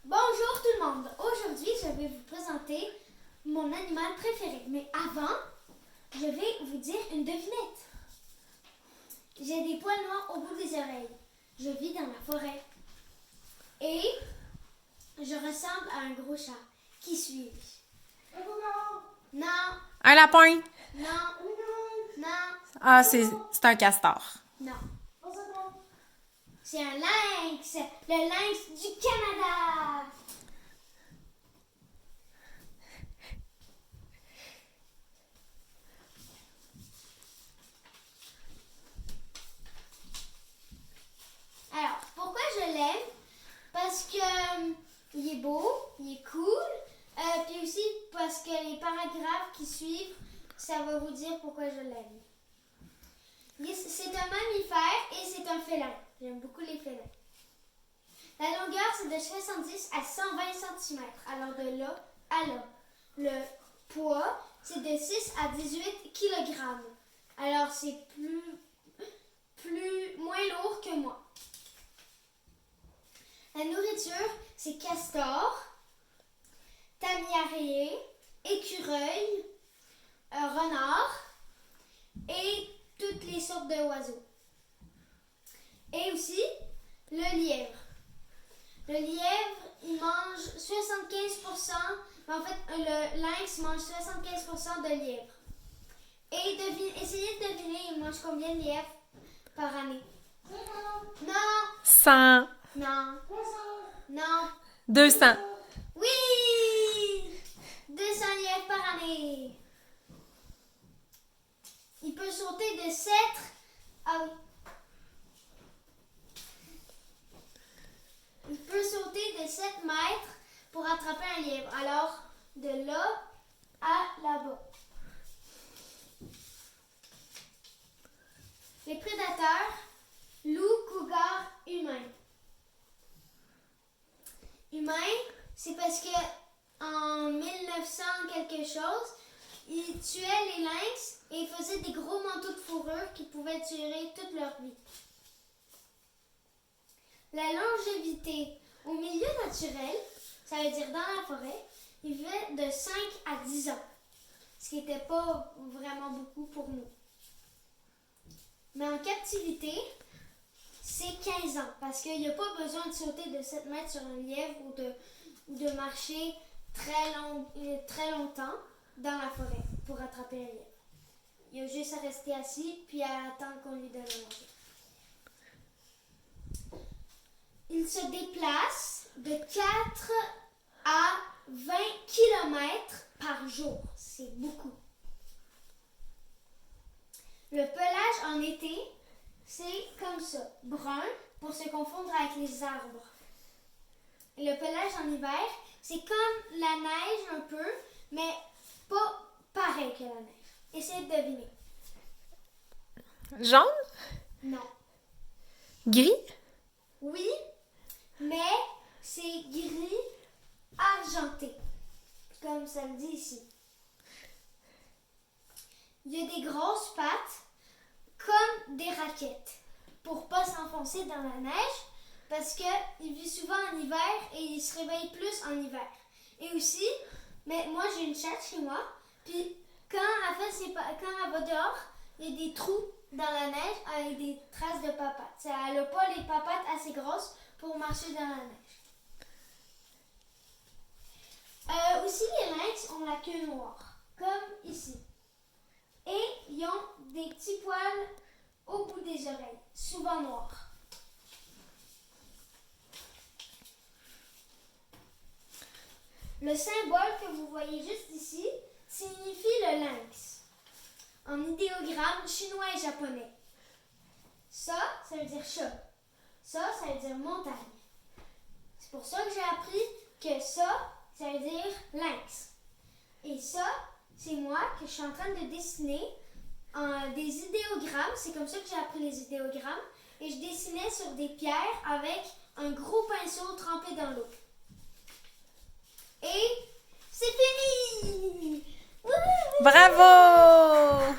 Bonjour tout le monde. Aujourd'hui, je vais vous présenter mon animal préféré. Mais avant, je vais vous dire une devinette. J'ai des poils noirs au bout des oreilles. Je vis dans la forêt. Et je ressemble à un gros chat. Qui suis-je? Non, Un lapin. non, non, Ah, c'est un castor. non. C'est un lynx. Le lynx du Canada. Alors, pourquoi je l'aime? Parce que il est beau, il est cool, puis aussi parce que les paragraphes qui suivent, ça va vous dire pourquoi je l'aime. C'est un mammifère et c'est un félin. J'aime beaucoup les félins. La longueur, c'est de 70 à 120 cm. Alors de là à là. Le poids, c'est de 6 à 18 kg. Alors c'est moins lourd que moi. La nourriture, c'est castor, tamiarier, écureuil, renard et toutes les sortes d'oiseaux. Et aussi le lièvre. Le lièvre, il mange 75%, mais en fait, le lynx mange 75% de lièvre. Et essayez de deviner, il mange combien de lièvres par année? Non, 100. non, non. 200. Oui! 200 lièvres par année. Il peut sauter de 7 à... Il peut sauter de 7 mètres pour attraper un lièvre. Alors, de là à là-bas. Les prédateurs, loup, cougar, humain. Humain, c'est parce que en 1900 quelque chose, ils tuaient les lynx et ils faisaient des gros manteaux de fourrure qui pouvaient durer toute leur vie. La longévité au milieu naturel, ça veut dire dans la forêt, il vivait de 5 à 10 ans, ce qui n'était pas vraiment beaucoup pour nous. Mais en captivité, c'est 15 ans, parce qu'il n'y a pas besoin de sauter de 7 mètres sur un lièvre ou de marcher très longtemps dans la forêt pour attraper un lièvre. Il a juste à rester assis puis à attendre qu'on lui donne à manger. Il se déplace de 4 à 20 km par jour. C'est beaucoup. Le pelage en été, c'est comme ça, brun pour se confondre avec les arbres. Et le pelage en hiver, c'est comme la neige un peu, mais pas pareil que la neige. Essayez de deviner. Jaune? Non. Gris? Oui, mais c'est gris argenté, comme ça le dit ici. Il y a des grosses pattes comme des raquettes pour pas s'enfoncer dans la neige parce qu'il vit souvent en hiver et il se réveille plus en hiver. Et aussi, mais moi j'ai une chatte chez moi, puis quand elle va dehors, il y a des trous dans la neige avec des traces de papates. Elle n'a pas les papates assez grosses pour marcher dans la neige. Aussi, les lynx ont la queue noire, comme ici. Et ils ont des petits poils au bout des oreilles, souvent noirs. Le symbole que vous voyez juste ici signifie le lynx, en idéogramme chinois et japonais. Ça veut dire chat. Ça veut dire montagne. C'est pour ça que j'ai appris que ça veut dire lynx. Et ça, c'est moi que je suis en train de dessiner des idéogrammes. C'est comme ça que j'ai appris les idéogrammes. Et je dessinais sur des pierres avec un gros pinceau trempé dans l'eau. Et c'est fini! Wouhou! Bravo!